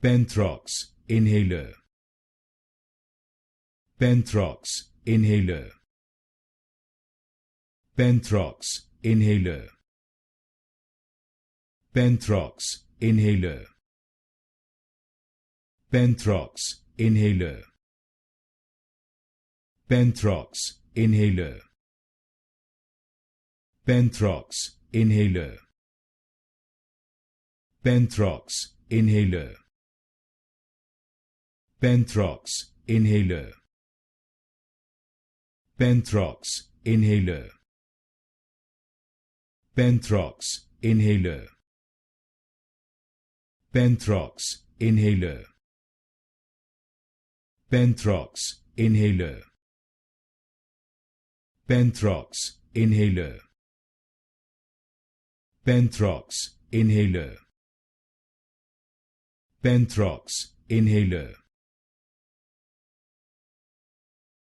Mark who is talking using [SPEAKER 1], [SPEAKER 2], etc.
[SPEAKER 1] Penthrox Inhaler. Penthrox Inhaler. Penthrox Inhaler. Penthrox Inhaler. Penthrox Inhaler. Penthrox Inhaler. Penthrox Inhaler. Penthrox Inhaler. Penthrox Inhaler. Penthrox Inhaler. Penthrox Inhaler. Penthrox Inhaler. Penthrox Inhaler. Penthrox Inhaler. Penthrox Inhaler. Penthrox Inhaler.